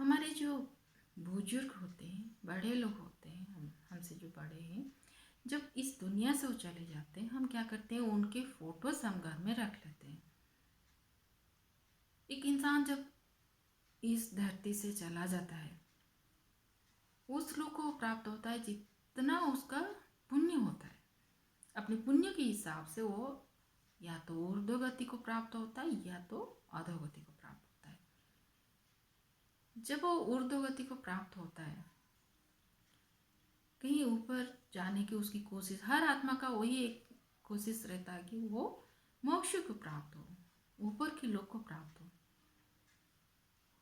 हमारे जो बुजुर्ग होते हैं, बड़े लोग होते हैं, हमसे जो बड़े हैं, जब इस दुनिया से वो चले जाते हैं, हम क्या करते हैं, उनके फोटोज हम घर में रख लेते हैं। एक इंसान जब इस धरती से चला जाता है, उस लोग को प्राप्त होता है जितना उसका पुण्य होता है। अपने पुण्य के हिसाब से वो या तो ऊर्ध्वगति को प्राप्त होता है या तो अधोगति को प्राप्त होता है। जब वो ऊर्ध्वगति को प्राप्त होता है, कहीं ऊपर जाने की उसकी कोशिश, हर आत्मा का वही एक कोशिश रहता है कि वो मोक्ष को प्राप्त हो, ऊपर के लोक को प्राप्त हो।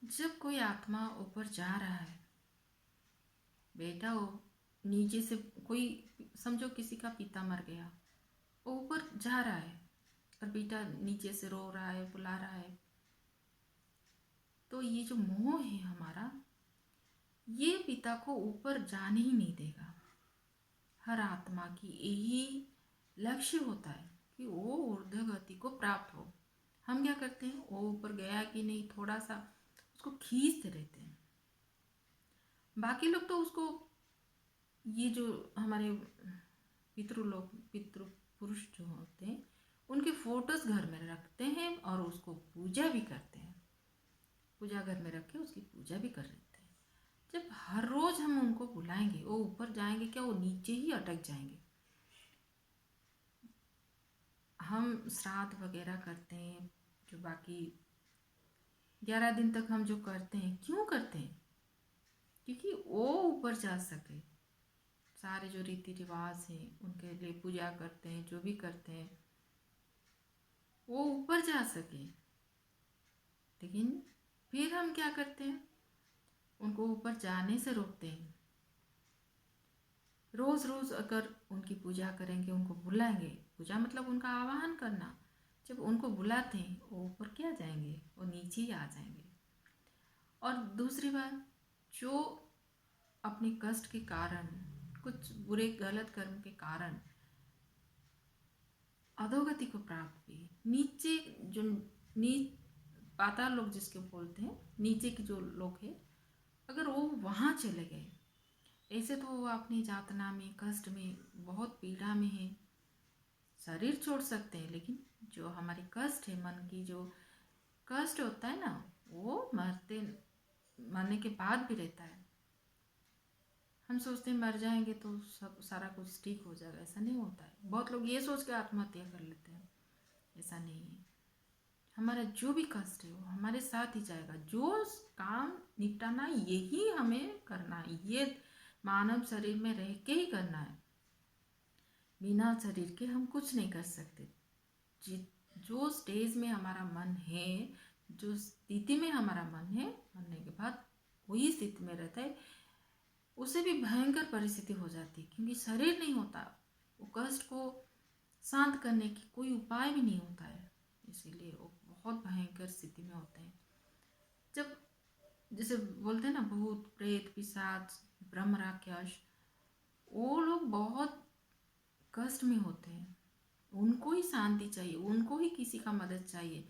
जब कोई आत्मा ऊपर जा रहा है, बेटा हो नीचे से, कोई समझो किसी का पिता मर गया, वो ऊपर जा रहा है और बेटा नीचे से रो रहा है, बुला रहा है, तो ये जो मोह है हमारा, ये पिता को ऊपर जाने ही नहीं देगा। हर आत्मा की यही लक्ष्य होता है कि वो ऊर्ध्वगति को प्राप्त हो। हम क्या करते हैं, वो ऊपर गया कि नहीं, थोड़ा सा उसको खींचते रहते हैं। बाकी लोग तो उसको, ये जो हमारे पितृ पुरुष जो होते हैं, उनके फोटोज घर में रखते हैं और उसको पूजा भी करते हैं। पूजा घर में रख के उसकी पूजा भी कर लेते हैं। जब हर रोज हम उनको बुलाएंगे, वो ऊपर जाएंगे क्या, वो नीचे ही अटक जाएंगे। हम श्राद्ध वगैरह करते हैं, जो बाकी 11 दिन तक हम जो करते हैं, क्यों करते हैं? क्योंकि वो ऊपर जा सके। सारे जो रीति रिवाज हैं उनके लिए पूजा करते हैं, जो भी करते हैं वो ऊपर जा सके। लेकिन फिर हम क्या करते हैं, उनको ऊपर जाने से रोकते हैं। रोज़ रोज़ अगर उनकी पूजा करेंगे, उनको बुलाएंगे, पूजा मतलब उनका आवाहन करना, जब उनको बुलाते हैं वो ऊपर क्या जाएंगे, वो नीचे ही आ जाएंगे। और दूसरी बात, जो अपने कष्ट के कारण, कुछ बुरे गलत कर्म के कारण अधोगति को प्राप्त हुई, नीचे जो नीच पाताल लोग जिसके बोलते हैं, नीचे के जो लोग हैं, अगर वो वहाँ चले गए, ऐसे तो वो अपनी यातना में, कष्ट में, बहुत पीड़ा में है, शरीर छोड़ सकते हैं, लेकिन जो हमारी कष्ट है, मन की जो कष्ट होता है ना, वो मरने के बाद भी रहता है। हम सोचते हैं मर जाएंगे तो सब सारा कुछ ठीक हो जाएगा, ऐसा नहीं होता है। बहुत लोग ये सोच के आत्महत्या कर लेते हैं, ऐसा नहीं है। हमारा जो भी कष्ट है वो हमारे साथ ही जाएगा। जो काम निपटाना यही हमें करना है, ये मानव शरीर में रह के ही करना है। बिना शरीर के हम कुछ नहीं कर सकते। जो स्टेज में हमारा मन है, जो स्थिति में हमारा मन है, मरने के बाद वही स्थिति में रहता है, उसे भी भयंकर परिस्थिति हो जाती है, क्योंकि शरीर नहीं होता। वो कष्ट को शांत करने की कोई उपाय भी नहीं होता है, इसीलिए वो बहुत भयंकर स्थिति में होते हैं। जब जैसे बोलते हैं ना, भूत प्रेत पिशाच ब्रह्म राक्षस, वो लोग बहुत कष्ट में होते हैं, उनको ही शांति चाहिए, उनको ही किसी का मदद चाहिए।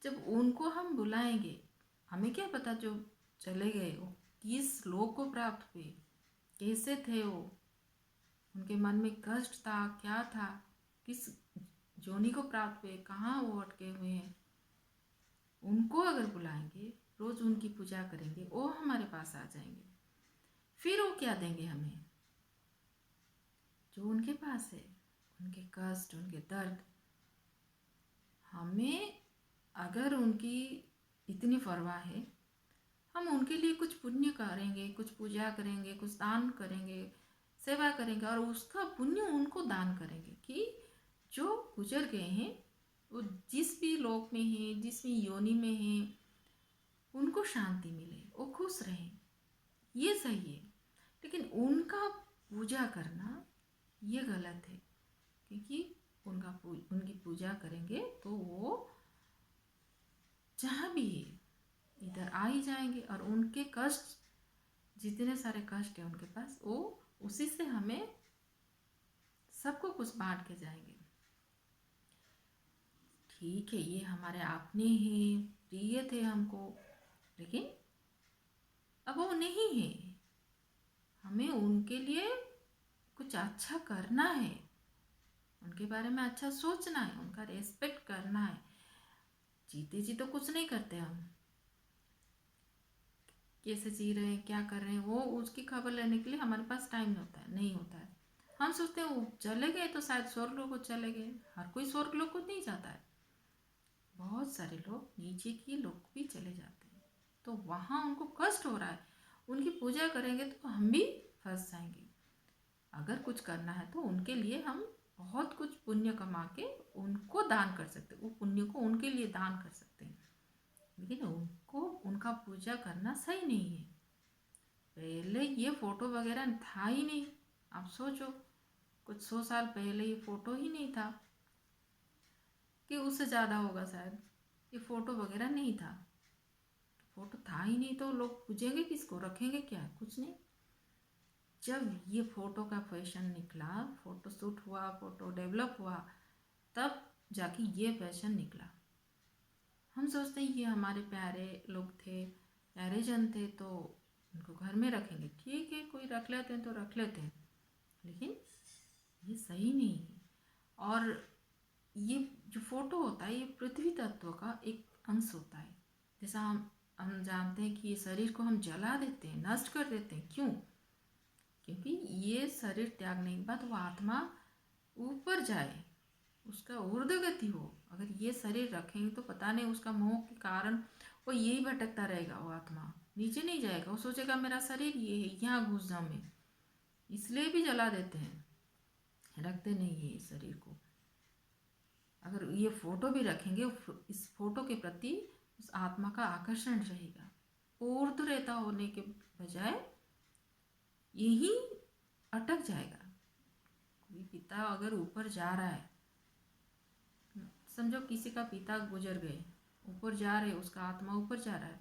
जब उनको हम बुलाएंगे, हमें क्या पता जो चले गए वो किस लोक को प्राप्त हुए, कैसे थे वो, उनके मन में कष्ट था, क्या था, किस जोनी को प्राप्त हुए, कहाँ वो अटके हुए हैं। उनको अगर बुलाएंगे, रोज उनकी पूजा करेंगे, वो हमारे पास आ जाएंगे। फिर वो क्या देंगे हमें, जो उनके पास है, उनके कष्ट, उनके दर्द। हमें अगर उनकी इतनी परवाह है, हम उनके लिए कुछ पुण्य करेंगे, कुछ पूजा करेंगे, कुछ दान करेंगे, सेवा करेंगे, और उसका पुण्य उनको दान करेंगे कि जो गुजर गए हैं, वो जिस भी लोक में हैं, जिस भी योनि में हैं, उनको शांति मिले, वो खुश रहें, ये सही है। लेकिन उनका पूजा करना ये गलत है, क्योंकि उनकी पूजा करेंगे तो वो जहाँ भी है इधर आ ही जाएंगे, और उनके कष्ट, जितने सारे कष्ट है उनके पास, वो उसी से हमें सबको कुछ बांट के जाएंगे। ठीक है, ये हमारे अपने ही प्रिय थे हमको, लेकिन अब वो नहीं है, हमें उनके लिए कुछ अच्छा करना है, उनके बारे में अच्छा सोचना है, उनका रेस्पेक्ट करना है। जीते जी तो कुछ नहीं करते हम, कैसे जी रहे हैं, क्या कर रहे हैं, वो उसकी खबर लेने के लिए हमारे पास टाइम नहीं होता है। हम सोचते हैं वो चले गए तो शायद स्वर्ग लोग को चले गए। हर कोई स्वर्ग लोग को नहीं जाता है, बहुत सारे लोग नीचे के लोग भी चले जाते हैं, तो वहाँ उनको कष्ट हो रहा है। उनकी पूजा करेंगे तो हम भी फंस जाएंगे। अगर कुछ करना है तो उनके लिए हम बहुत कुछ पुण्य कमा के उनको दान कर सकते हैं, वो पुण्य को उनके लिए दान कर सकते हैं। लेकिन उनको उनका पूजा करना सही नहीं है। पहले ये फ़ोटो वगैरह था ही नहीं। आप सोचो, कुछ 100 साल पहले ये फ़ोटो ही नहीं था, कि उससे ज़्यादा होगा शायद। ये फ़ोटो वगैरह नहीं था, फ़ोटो था ही नहीं तो लोग पूजेंगे किसको, रखेंगे क्या, कुछ नहीं। जब ये फ़ोटो का फैशन निकला, फ़ोटो शूट हुआ, फ़ोटो डेवलप हुआ, तब जाके ये फैशन निकला। हम सोचते हैं ये हमारे प्यारे लोग थे, प्यारे जन थे, तो उनको घर में रखेंगे, ठीक है, कोई रख लेते हैं तो रख लेते हैं, लेकिन ये सही नहीं है। और ये जो फोटो होता है ये पृथ्वी तत्व का एक अंश होता है। जैसा हम जानते हैं कि ये शरीर को हम जला देते हैं, नष्ट कर देते हैं, क्यों? क्योंकि ये शरीर त्यागने के बाद वो आत्मा ऊपर जाए, उसका ऊर्ध्व गति हो। अगर ये शरीर रखेंगे तो पता नहीं उसका मोह के कारण वो यही भटकता रहेगा, वो आत्मा नीचे नहीं जाएगा, वो सोचेगा मेरा शरीर ये है, यहाँ घुस जाऊँ मैं, इसलिए भी जला देते हैं, रखते नहीं है इस शरीर को। अगर ये फोटो भी रखेंगे, इस फोटो के प्रति उस आत्मा का आकर्षण रहेगा, ऊर्ध्वरेता होने के बजाय यही अटक जाएगा। कोई पिता अगर ऊपर जा रहा है, समझो किसी का पिता गुजर गए, ऊपर जा रहे, उसका आत्मा ऊपर जा रहा है,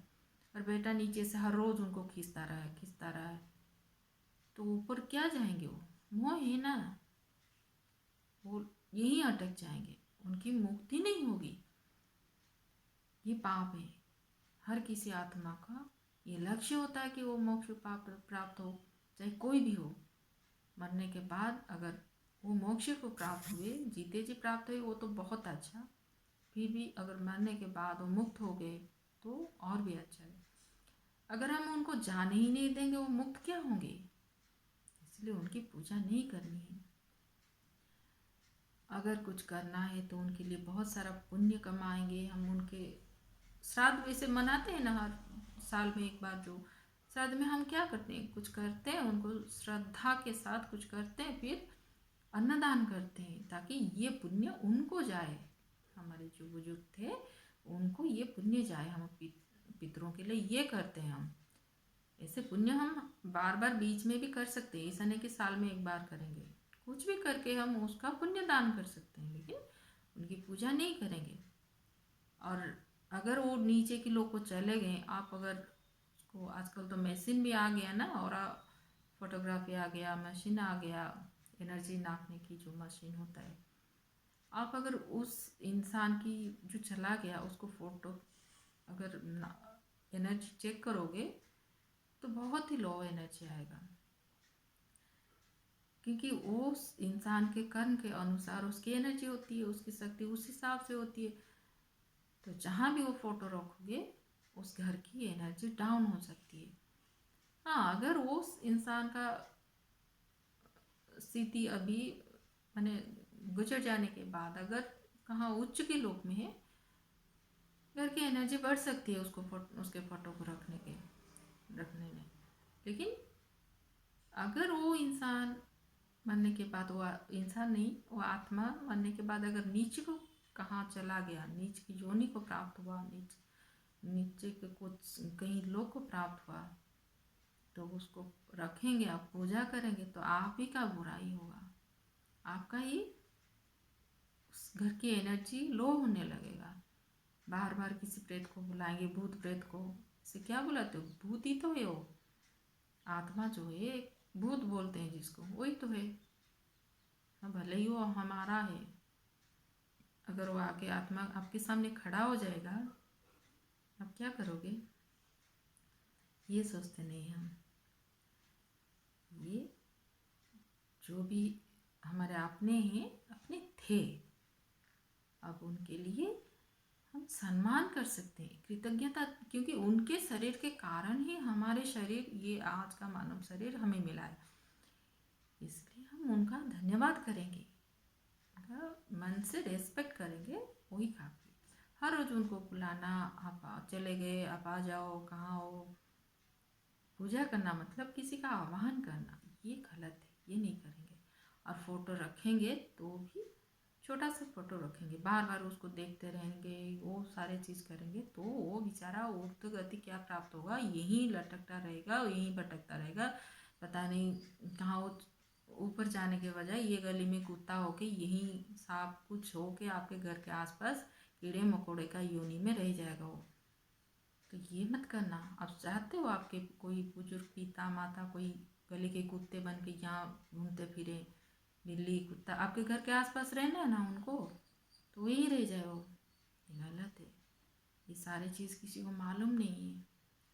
और बेटा नीचे से हर रोज उनको खींचता रहा है, तो ऊपर क्या जाएंगे? वो मोह है ना, वो यहीं अटक जाएंगे, उनकी मुक्ति नहीं होगी। ये पाप है। हर किसी आत्मा का ये लक्ष्य होता है कि वो मोक्ष प्राप्त हो, चाहे कोई भी हो। मरने के बाद अगर वो मोक्ष को प्राप्त हुए, जीते जी प्राप्त हुए, वो तो बहुत अच्छा। फिर भी अगर मरने के बाद वो मुक्त हो गए तो और भी अच्छा है। अगर हम उनको जाने ही नहीं देंगे, वो मुक्त क्या होंगे? इसलिए उनकी पूजा नहीं करनी है। अगर कुछ करना है तो उनके लिए बहुत सारा पुण्य कमाएंगे हम। उनके श्राद्ध वैसे मनाते हैं ना, हर साल में एक बार। जो श्राद्ध में हम क्या करते हैं, कुछ करते हैं, उनको श्रद्धा के साथ कुछ करते हैं, फिर अन्नदान करते हैं, ताकि ये पुण्य उनको जाए। हमारे जो बुजुर्ग थे उनको ये पुण्य जाए। हम पितरों के लिए ये करते हैं हम। ऐसे पुण्य हम बार बार बीच में भी कर सकते हैं, ऐसा नहीं कि साल में एक बार करेंगे। कुछ भी करके हम उसका पुण्य दान कर सकते हैं, लेकिन उनकी पूजा नहीं करेंगे। और अगर वो नीचे के लोग को चले गए, आप अगर उसको, आजकल तो मशीन भी आ गया ना, और फोटोग्राफी आ गया, मशीन आ गया, एनर्जी नापने की जो मशीन होता है, आप अगर उस इंसान की जो चला गया उसको फोटो अगर एनर्जी चेक करोगे तो बहुत ही लो एनर्जी आएगा, क्योंकि उस इंसान के कर्म के अनुसार उसकी एनर्जी होती है, उसकी शक्ति उस हिसाब से होती है। तो जहाँ भी वो फोटो रखोगे उस घर की एनर्जी डाउन हो सकती है। हाँ, अगर उस इंसान का स्थिति अभी मैंने गुजर जाने के बाद अगर कहाँ उच्च के लोक में है, घर की एनर्जी बढ़ सकती है उसके फोटो को रखने में। लेकिन अगर वो इंसान मरने के बाद, वो इंसान नहीं, वो आत्मा मरने के बाद अगर नीचे को कहाँ चला गया, नीचे की योनि को प्राप्त हुआ, नीचे के कुछ कहीं लोक को प्राप्त हुआ, तो उसको रखेंगे, आप पूजा करेंगे तो आप ही का बुराई होगा, आपका ही उस घर की एनर्जी लो होने लगेगा। बार बार किसी प्रेत को बुलाएंगे, भूत प्रेत को, इसे क्या बुलाते हो? भूत ही तो है वो। आत्मा जो है, भूत बोलते हैं जिसको, वही तो है। हाँ, भले ही वो हमारा है। अगर वो आके आत्मा आपके सामने खड़ा हो जाएगा, आप क्या करोगे? ये सोचते नहीं हम। ये जो भी हमारे अपने हैं, अपने थे, अब उनके लिए हम सम्मान कर सकते हैं, कृतज्ञता, क्योंकि उनके शरीर के कारण ही हमारे शरीर, ये आज का मानव शरीर हमें मिला है। इसलिए हम उनका धन्यवाद करेंगे, उनका मन से रेस्पेक्ट करेंगे, वही काफ़ी। हर रोज उनको बुलाना, आप चले गए, आप आ जाओ, कहाँ हो। पूजा करना मतलब किसी का आह्वान करना, ये गलत है, ये नहीं करेंगे। और फोटो रखेंगे तो भी छोटा सा फोटो रखेंगे, बार बार उसको देखते रहेंगे, वो सारे चीज़ करेंगे तो वो बेचारा ऊर्ध्व गति क्या प्राप्त होगा, यहीं लटकता रहेगा, यहीं भटकता रहेगा, पता नहीं कहाँ वो ऊपर जाने के बजाय ये गली में कुत्ता होके, यहीं सांप कुछ होके आपके घर के आसपास कीड़े मकोड़े का योनि में रह जाएगा वो। तो ये मत करना। आप चाहते हो आपके कोई बुजुर्ग पिता माता कोई गली के कुत्ते बन के यहाँ घूमते फिरे, बिल्ली कुत्ता आपके घर के आसपास रहना है ना उनको, तो वही रह जाए वो। ये गलत है, ये सारी चीज़ किसी को मालूम नहीं है।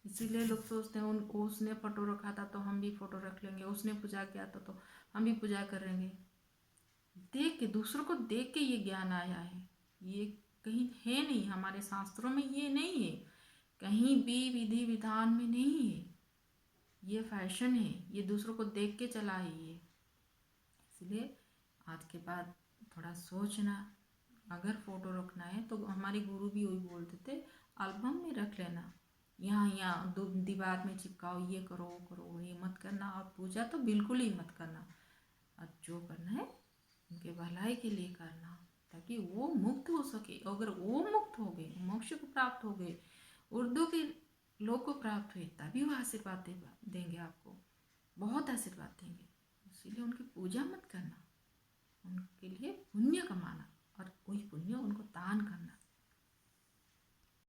इसीलिए लोग सोचते हैं उन उसने फ़ोटो रखा था तो हम भी फ़ोटो रख लेंगे, उसने पूजा किया था तो हम भी पूजा करेंगे। देख के, दूसरों को देख के ये ज्ञान आया है, ये कहीं है नहीं, हमारे शास्त्रों में ये नहीं है, कहीं भी विधि विधान में नहीं है। ये फैशन है, ये दूसरों को देख के चला है ये। इसलिए आज के बाद थोड़ा सोचना, अगर फ़ोटो रखना है तो हमारे गुरु भी वही बोलते थे, एल्बम में रख लेना, यहाँ दीवार में चिपकाओ, ये करो वो करो, ये मत करना। और पूजा तो बिल्कुल ही मत करना, और जो करना है उनके भलाई के लिए करना, ताकि वो मुक्त हो सके। अगर वो मुक्त हो गए, मोक्ष को प्राप्त हो गए, उर्दू के लोग को प्राप्त हुए, तभी वो आशीर्वाद देंगे आपको, बहुत आशीर्वाद देंगे। इसीलिए उनकी पूजा मत करना, उनके लिए पुण्य कमाना।